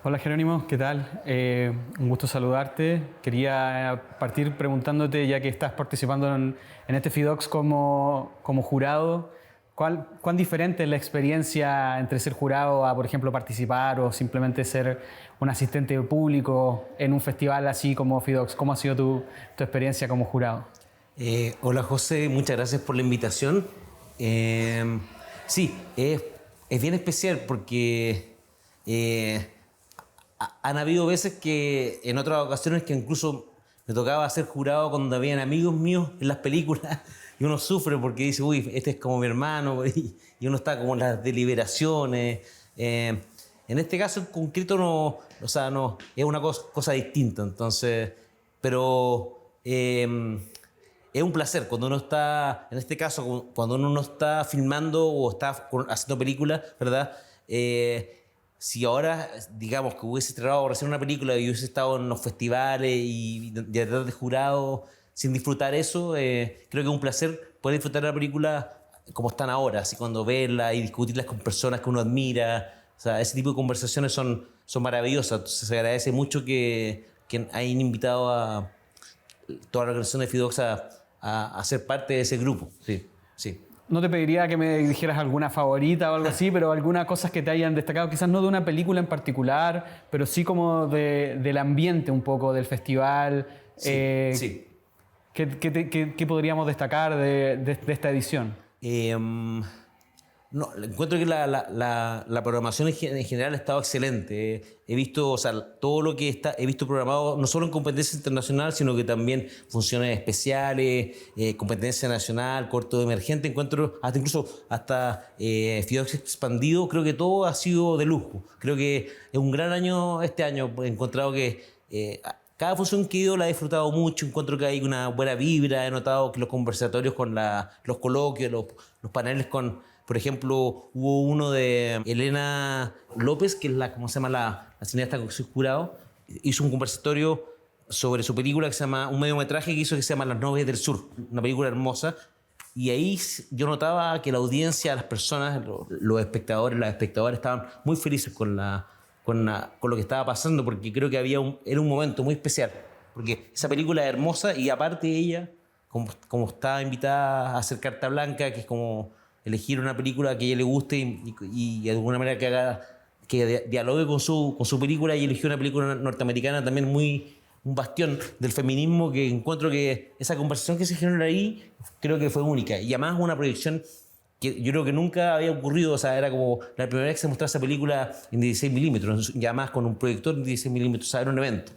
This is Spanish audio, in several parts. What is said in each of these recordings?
Hola Jerónimo, ¿qué tal? Un gusto saludarte. Quería partir preguntándote, ya que estás participando en este FIDOX como jurado, ¿cuán diferente es la experiencia entre ser jurado a, por ejemplo, participar o simplemente ser un asistente público en un festival así como FIDOX? ¿Cómo ha sido tu experiencia como jurado? Hola José, muchas gracias por la invitación. Sí, es bien especial porque han habido veces que en otras ocasiones que incluso me tocaba ser jurado cuando habían amigos míos en las películas y uno sufre porque dice, uy, este es como mi hermano y uno está como en las deliberaciones. En este caso en concreto no, o sea, no, es una cosa distinta, entonces, pero es un placer cuando uno está, en este caso, cuando uno no está filmando o está haciendo películas, ¿verdad? Si ahora, digamos, que hubiese tratado de hacer una película y hubiese estado en los festivales y detrás de jurado sin disfrutar eso, creo que es un placer poder disfrutar la película como están ahora, así cuando verla y discutirlas con personas que uno admira. O sea, ese tipo de conversaciones son maravillosas. Entonces se agradece mucho que hayan invitado a toda la organización de FIDOX a ser parte de ese grupo. Sí, sí. No te pediría que me dijeras alguna favorita o algo así, pero algunas cosas que te hayan destacado, quizás no de una película en particular, pero sí como del ambiente un poco del festival. Sí, sí. ¿Qué podríamos destacar de esta edición? No, encuentro que la programación en general ha estado excelente. He visto, o sea, todo lo que he visto programado, no solo en competencia internacional, sino que también funciones especiales, competencia nacional, corto emergente. Encuentro hasta FIDOX expandido. Creo que todo ha sido de lujo. Creo que es un gran año este año. He encontrado que cada función que he ido la he disfrutado mucho. Encuentro que hay una buena vibra. He notado que los conversatorios con los coloquios, los paneles por ejemplo, hubo uno de Elena López, que es ¿cómo se llama? La cineasta que soy jurado. Hizo un conversatorio sobre su película que se llama, un mediometraje que hizo que se llama Las novias del sur, una película hermosa. Y ahí yo notaba que la audiencia, las personas, los espectadores, las espectadoras estaban muy felices con lo que estaba pasando, porque creo que era un momento muy especial. Porque esa película es hermosa y aparte ella, como estaba invitada a hacer carta blanca, que es como elegir una película que a ella le guste y de alguna manera que dialogue con su película, y eligió una película norteamericana también un bastión del feminismo, que encuentro que esa conversación que se generó ahí creo que fue única, y además una proyección que yo creo que nunca había ocurrido. O sea, era como la primera vez que se mostraba esa película en 16 milímetros, y además con un proyector en 16 milímetros. O sea, era un evento.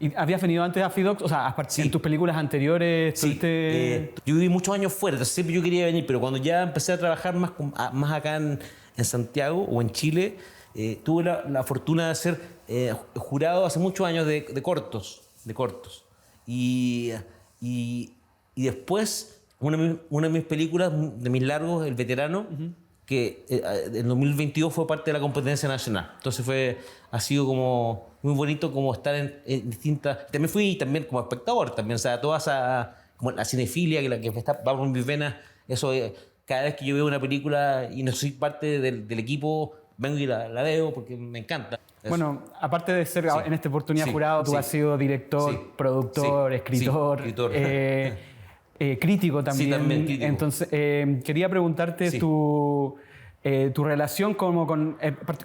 ¿Y habías venido antes a FIDOX? O sea, Sí. en tus películas anteriores Sí, yo viví muchos años fuera, entonces siempre yo quería venir, pero cuando ya empecé a trabajar más acá en Santiago o en Chile, tuve la fortuna de ser jurado hace muchos años de cortos. Y, y, y después, una de mis películas, de mis largos, El Veterano, que en 2022 fue parte de la competencia nacional. Entonces ha sido como muy bonito como estar en distintas... También fui como espectador también, o sea, toda esa como la cinefilia que va por mis venas. Eso, cada vez que yo veo una película y no soy parte del equipo, vengo y la veo porque me encanta. Eso. Bueno, aparte de ser en esta oportunidad jurado, tú has sido director, productor, escritor, crítico también. Sí, también crítico. Entonces, quería preguntarte tu relación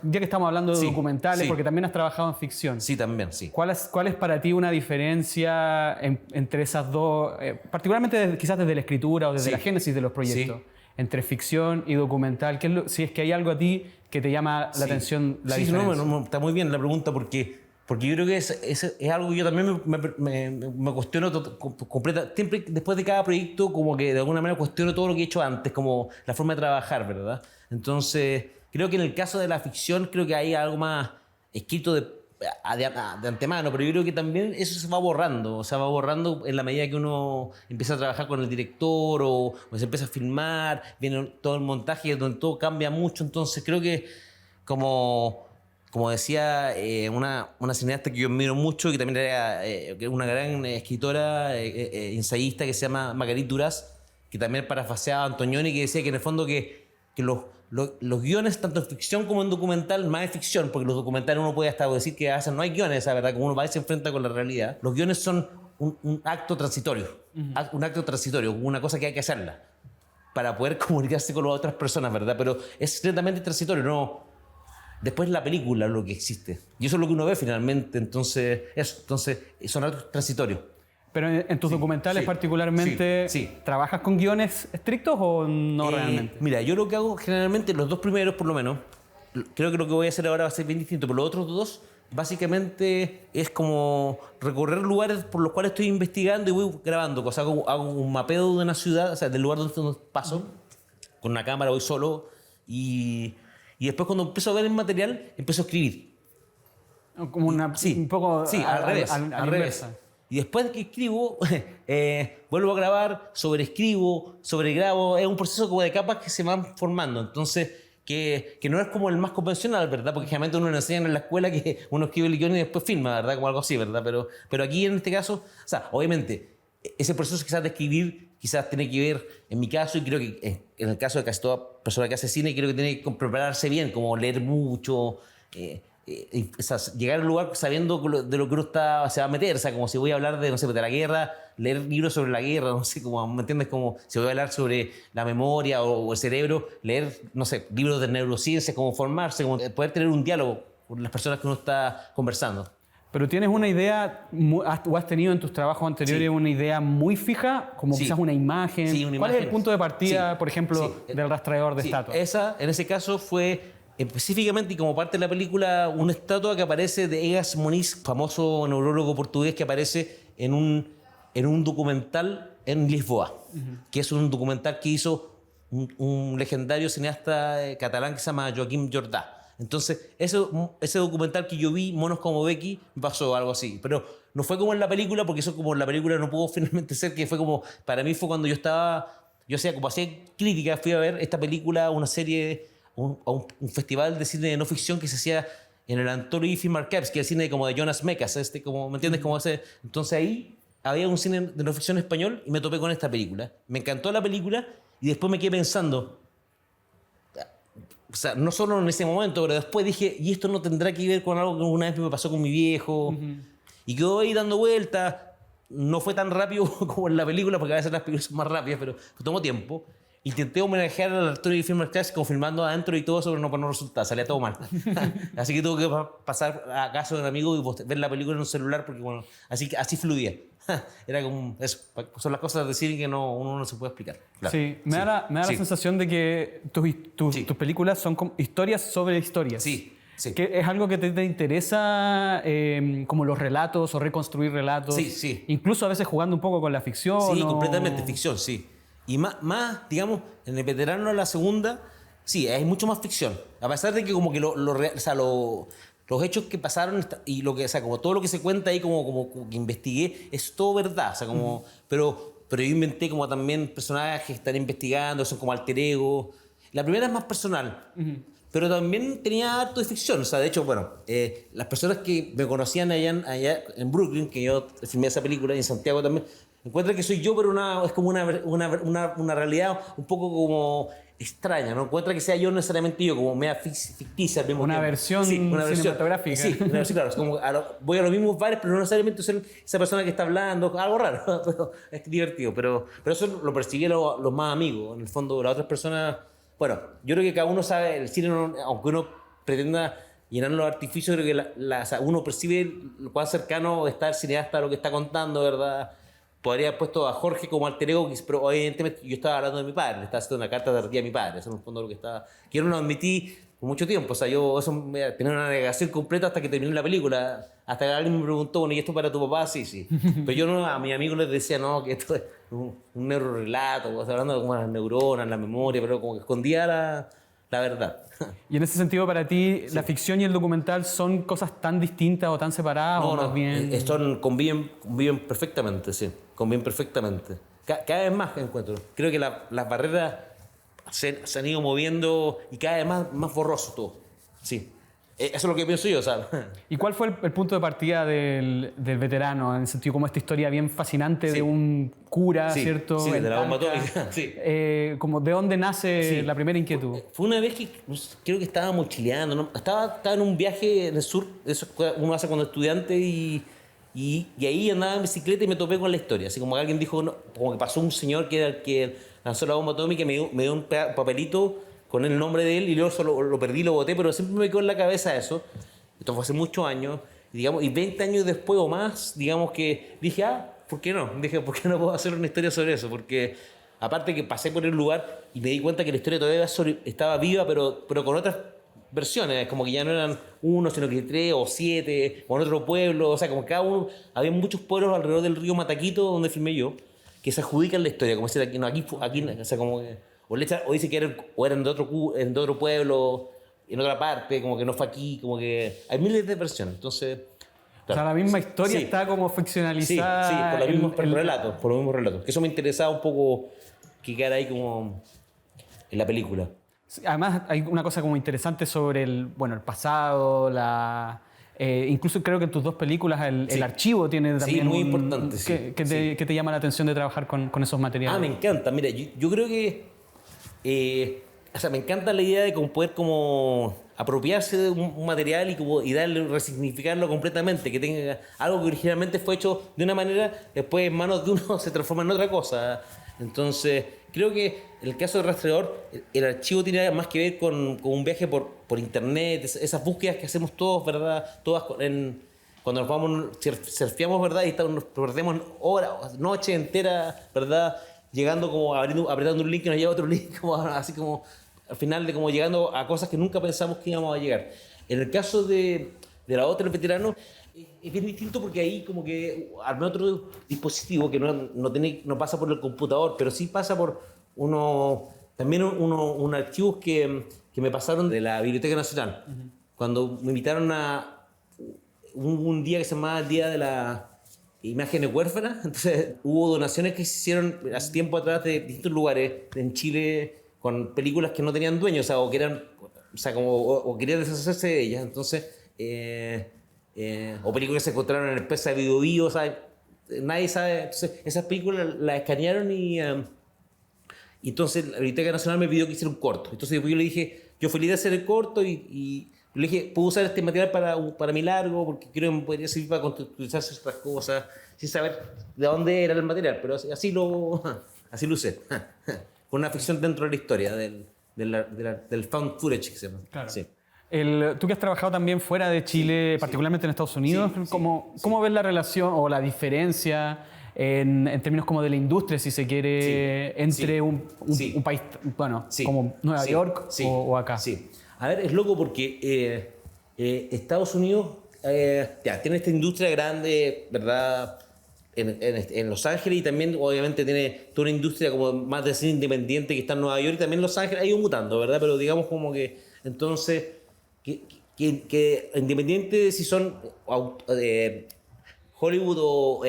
ya que estamos hablando de documentales, porque también has trabajado en ficción. Sí, también, sí. ¿Cuál es para ti una diferencia entre esas dos, particularmente quizás desde la escritura o desde la génesis de los proyectos, entre ficción y documental? Si es que hay algo a ti que te llama la atención, la diferencia. No, está muy bien la pregunta, porque yo creo que es algo que yo también me cuestiono completa. Siempre después de cada proyecto, como que de alguna manera cuestiono todo lo que he hecho antes, como la forma de trabajar, ¿verdad? Entonces, creo que en el caso de la ficción, creo que hay algo más escrito de antemano, pero yo creo que también eso se va borrando. O sea, va borrando en la medida que uno empieza a trabajar con el director o se empieza a filmar, viene todo el montaje donde todo cambia mucho. Entonces, creo que como como decía una cineasta que yo admiro mucho, que también era una gran escritora, ensayista, que se llama Marguerite Duras, que también parafaseaba a Antonioni, que decía que en el fondo que los guiones, tanto en ficción como en documental, más en ficción, porque los documentales uno puede hasta decir que a veces no hay guiones, ¿verdad? Como uno va y se enfrenta con la realidad. Los guiones son un acto transitorio, un acto transitorio, una cosa que hay que hacerla para poder comunicarse con las otras personas, ¿verdad? Pero es netamente transitorio, no. Después la película lo que existe. Y eso es lo que uno ve finalmente. Entonces son actos transitorios. Pero en tus documentales particularmente, ¿trabajas con guiones estrictos o no realmente? Mira, yo lo que hago generalmente, los dos primeros por lo menos, creo que lo que voy a hacer ahora va a ser bien distinto, pero los otros dos básicamente es como recorrer lugares por los cuales estoy investigando y voy grabando cosas. Hago un mapeo de una ciudad, o sea, del lugar donde paso, con una cámara voy solo y después cuando empiezo a ver el material, empiezo a escribir. Como un poco al revés. inversa. Y después que escribo, vuelvo a grabar, sobreescribo, sobregrabo. Es un proceso como de capas que se van formando. Entonces, que no es como el más convencional, ¿verdad? Porque generalmente uno le enseñan en la escuela que uno escribe el guión y después filma, ¿verdad? Como algo así, ¿verdad? Pero aquí en este caso, o sea, obviamente, ese proceso quizás de escribir, quizás tiene que ver, en mi caso, y creo que en el caso de casi toda persona que hace cine, creo que tiene que prepararse bien, como leer mucho, o sea, llegar al lugar sabiendo de lo que uno se va a meter, o sea, como si voy a hablar de, no sé, de la guerra, leer libros sobre la guerra, no sé, como, ¿me entiendes? Como si voy a hablar sobre la memoria o el cerebro, leer, no sé, libros de neurociencia, como formarse, como poder tener un diálogo con las personas que uno está conversando. Pero tienes una idea, o has tenido en tus trabajos anteriores una idea muy fija, como quizás una imagen. ¿Cuál es el punto de partida, por ejemplo, del rastreador de estatuas? Esa, en ese caso, fue específicamente y como parte de la película, una estatua que aparece de Egas Moniz, famoso neurólogo portugués que aparece en un documental en Lisboa, que es un documental que hizo un legendario cineasta catalán que se llama Joaquim Jordà. Entonces, ese documental que yo vi, Monos como Becky, me pasó algo así. Pero no fue como en la película, porque eso como en la película no pudo finalmente ser, que fue como, para mí fue cuando yo hacía como hacía crítica, fui a ver esta película, una serie, a un festival de cine de no ficción que se hacía en el Antonio Film Archives, que es el cine como de Jonas Mekas, como, ¿me entiendes? Como ese. Entonces ahí había un cine de no ficción español y me topé con esta película. Me encantó la película y después me quedé pensando, o sea, no solo en ese momento, pero después dije, ¿y esto no tendrá que ver con algo que una vez me pasó con mi viejo? Y quedó ahí dando vueltas. No fue tan rápido como en la película, porque a veces las películas son más rápidas, pero tomó tiempo. Intenté homenajear al Arturo y Film Archives como filmando adentro y todo eso, pero no resultaba, salía todo mal. Así que tuve que pasar a casa de un amigo y ver la película en un celular, porque bueno, así fluía. Era como eso, son las cosas de cine que uno no se puede explicar. Claro. Sí, me da la sensación de que tus películas son como historias sobre historias. Sí. Que es algo que te interesa, como los relatos o reconstruir relatos. Sí. Incluso a veces jugando un poco con la ficción. Sí, completamente ficción, sí. Y más, digamos, en El Veterano de la Segunda, sí, hay mucho más ficción. A pesar de que como que los hechos que pasaron y lo que, o sea, como todo lo que se cuenta ahí como que investigué, es todo verdad. O sea, como, pero yo inventé como también personajes que están investigando, son como alter ego. La primera es más personal. Pero también tenía harto de ficción. O sea, de hecho, bueno, las personas que me conocían allá en Brooklyn, que yo filmé esa película, y en Santiago también, encuentran que soy yo, pero es como una realidad un poco como extraña, ¿no? Encuentran que sea yo necesariamente yo, como media ficticia al mismo tiempo. Versión cinematográfica. Sí, es como voy a los mismos bares, pero no necesariamente soy esa persona que está hablando, algo raro, pero es divertido. Pero eso lo persiguen los más amigos. En el fondo, las otras personas. Bueno, yo creo que cada uno sabe, el cine, aunque uno pretenda llenar los artificios, creo que o sea, uno percibe cuán cercano está el cineasta a lo que está contando, ¿verdad? Podría haber puesto a Jorge como alter ego, pero evidentemente yo estaba hablando de mi padre, le estaba haciendo una carta de partida a mi padre, eso en el fondo lo que estaba. Que yo no lo admití por mucho tiempo, o sea, yo tenía una negación completa hasta que terminé la película, hasta que alguien me preguntó, bueno, ¿y esto para tu papá? Sí. Pero yo no, a mis amigos les decía, no, que esto es un neurorelato, o sea, hablando de como las neuronas, la memoria, pero como que escondía la verdad. Y en ese sentido, para ti, ¿la ficción y el documental son cosas tan distintas o tan separadas? No, o más bien... conviven perfectamente, sí. Conviven perfectamente. Cada vez más encuentro. Creo que las barreras se han ido moviendo y cada vez más borroso todo. Sí. Eso es lo que pienso yo, ¿sabes? ¿Y cuál fue el punto de partida del veterano? En el sentido como esta historia bien fascinante Sí. de un cura, Sí, ¿cierto? sí, de En la bomba Talca. atómica, sí. Como ¿de dónde nace Sí. la primera inquietud? Fue una vez que creo que estaba mochileando, ¿no? Estaba en un viaje en el sur, eso que uno hace cuando es estudiante, y ahí andaba en bicicleta y me topé con la historia. Así como alguien dijo, no, como que pasó un señor que era el que lanzó la bomba atómica y me dio un papelito con el nombre de él y luego solo lo perdí, lo boté, pero siempre me quedó en la cabeza eso. Esto fue hace muchos años, y, digamos, y 20 años después o más, digamos que dije, ¿por qué no? Dije, ¿por qué no puedo hacer una historia sobre eso? Porque aparte que pasé por el lugar y me di cuenta que la historia todavía estaba viva, pero con otras versiones, como que ya no eran uno, sino que 3 o 7, o en otro pueblo, o sea, como cada uno, había muchos pueblos alrededor del río Mataquito, donde filmé yo, que se adjudican la historia, como decir, aquí, no, aquí, o sea, como que, o dice que eran de otro pueblo, en otra parte, como que no fue aquí, como que hay miles de versiones, entonces... O sea, la misma historia está como ficcionalizada. Sí, por los mismos relatos. Que eso me interesaba un poco que quedara ahí como en la película. Además, hay una cosa como interesante sobre el pasado, incluso creo que en tus dos películas el archivo tiene también muy importante. que te llama la atención de trabajar con esos materiales. Me encanta. Mira, yo creo que... o sea, me encanta la idea de poder como apropiarse de un material y darle, resignificarlo completamente, que tenga algo que originalmente fue hecho de una manera, después en manos de uno se transforma en otra cosa. Entonces, creo que en el caso del rastreador, el archivo tiene más que ver con un viaje por internet, esas búsquedas que hacemos todos, ¿verdad? Todas cuando nos vamos, surfeamos, ¿verdad? Y nos perdemos horas, noches enteras, ¿verdad? Llegando como apretando un link y nos lleva a otro link, como, así como al final de como llegando a cosas que nunca pensamos que íbamos a llegar. En el caso de la otra, el veterano, es bien distinto porque ahí como que armé otro dispositivo que no pasa por el computador, pero sí pasa por unos archivos que me pasaron de la Biblioteca Nacional. Uh-huh. Cuando me invitaron a un día que se llamaba el Día de la Imágenes Huérfanas, entonces hubo donaciones que se hicieron hace tiempo atrás de distintos lugares en Chile con películas que no tenían dueños, o querían deshacerse de ellas, entonces o películas que se encontraron en el PESA de Bio Bio, ¿sabes? Nadie sabe, entonces esas películas las escanearon y entonces la Biblioteca Nacional me pidió que hiciera un corto, entonces yo le dije, yo feliz de hacer el corto y le dije, puedo usar este material para mi largo porque creo que me podría servir para contextualizar ciertas cosas sin saber de dónde era el material, pero así lo usé. Con una ficción dentro de la historia del found footage que se llama. Claro. Sí. Tú que has trabajado también fuera de Chile, particularmente en Estados Unidos, ¿cómo ves la relación o la diferencia en términos como de la industria, si se quiere, entre un país, como Nueva York o acá? Sí. A ver, es loco porque Estados Unidos tiene esta industria grande, ¿verdad? En Los Ángeles, y también obviamente tiene toda una industria como más de cine independiente que está en Nueva York, y también Los Ángeles ha ido mutando, ¿verdad? Pero digamos como que entonces que independiente si son Hollywood o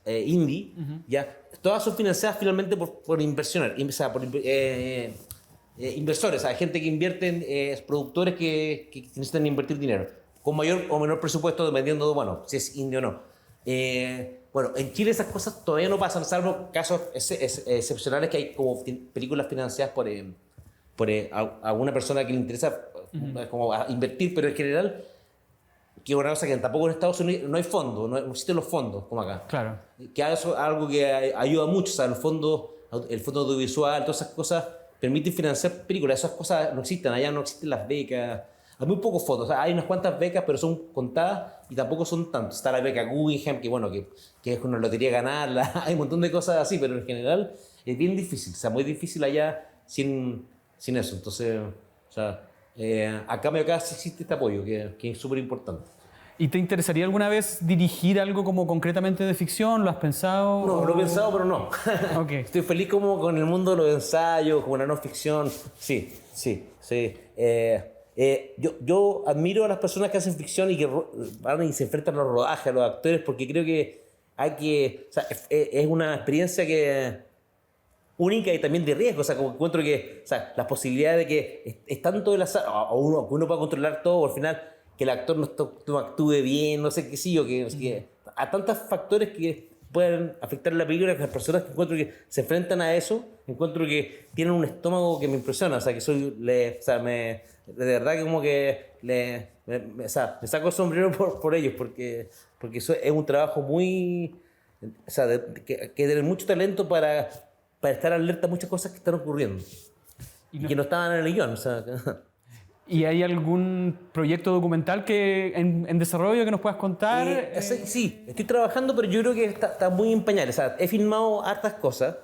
indie, uh-huh. Ya todas son financiadas finalmente por inversiones, o sea, por inversores, hay gente que invierte en productores que necesitan invertir dinero con mayor o menor presupuesto dependiendo de, si es indie o no. En Chile esas cosas todavía no pasan, salvo casos excepcionales que hay como películas financiadas por alguna persona que le interesa como a invertir, pero en general, que es una cosa que tampoco en Estados Unidos no hay fondos, no existen los fondos como acá. Claro. Que es algo que ayuda mucho, o sea, el fondo audiovisual, todas esas cosas permiten financiar películas, esas cosas no existen, allá no existen las becas. Hay muy pocos fondos, o sea, hay unas cuantas becas, pero son contadas y tampoco son tantas. Está la beca Guggenheim, que es una lotería ganarla, hay un montón de cosas así, pero en general es bien difícil, o sea, muy difícil allá sin eso. Entonces, o sea, acá sí existe este apoyo, que es súper importante. ¿Y te interesaría alguna vez dirigir algo como concretamente de ficción? ¿Lo has pensado? No, lo he pensado, pero no. Okay. Estoy feliz como con el mundo de los ensayos, como la no ficción. Sí. Yo admiro a las personas que hacen ficción y que van y se enfrentan a los rodajes, a los actores, porque creo que es una experiencia que única y también de riesgo. O sea, como encuentro que, o sea, las posibilidades de que es tanto el azar, que uno pueda controlar todo, al final que el actor no actúe bien, no sé qué sí, o que, no sé qué, a tantos factores que pueden afectar la película, que las personas que encuentro que se enfrentan a eso, encuentro que tienen un estómago que me impresiona. O sea, que de verdad que como que o sea, me saco el sombrero por ellos, porque eso es un trabajo muy... O sea, que tener mucho talento para estar alerta a muchas cosas que están ocurriendo y que no estaban en el guión. O sea, ¿Y hay algún proyecto documental que en desarrollo que nos puedas contar? Sí, estoy trabajando, pero yo creo que está muy en pañales. O sea, he filmado hartas cosas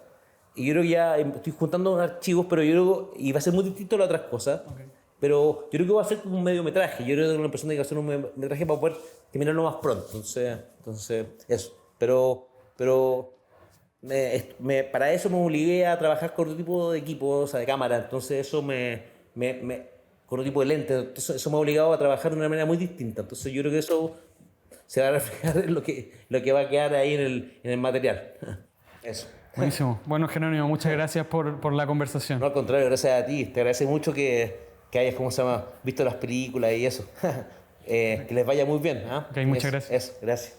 y yo creo que ya estoy juntando archivos, pero yo creo y va a ser muy distinto a las otras cosas. Okay. Pero yo creo que va a ser como un mediometraje. Yo creo que tengo la impresión de que va a ser un mediometraje para poder terminarlo más pronto. Entonces eso. Pero para eso me obligué a trabajar con otro tipo de equipo, o sea, de cámara. Entonces eso con otro tipo de lentes. Entonces eso me ha obligado a trabajar de una manera muy distinta. Entonces yo creo que eso se va a reflejar en lo que va a quedar ahí en el material. Eso. Buenísimo. Bueno, Jerónimo, muchas gracias por la conversación. No, al contrario, gracias a ti. Te agradece mucho que hayas, ¿cómo se llama?, visto las películas y eso. Que les vaya muy bien. Ok, muchas gracias. Eso, gracias.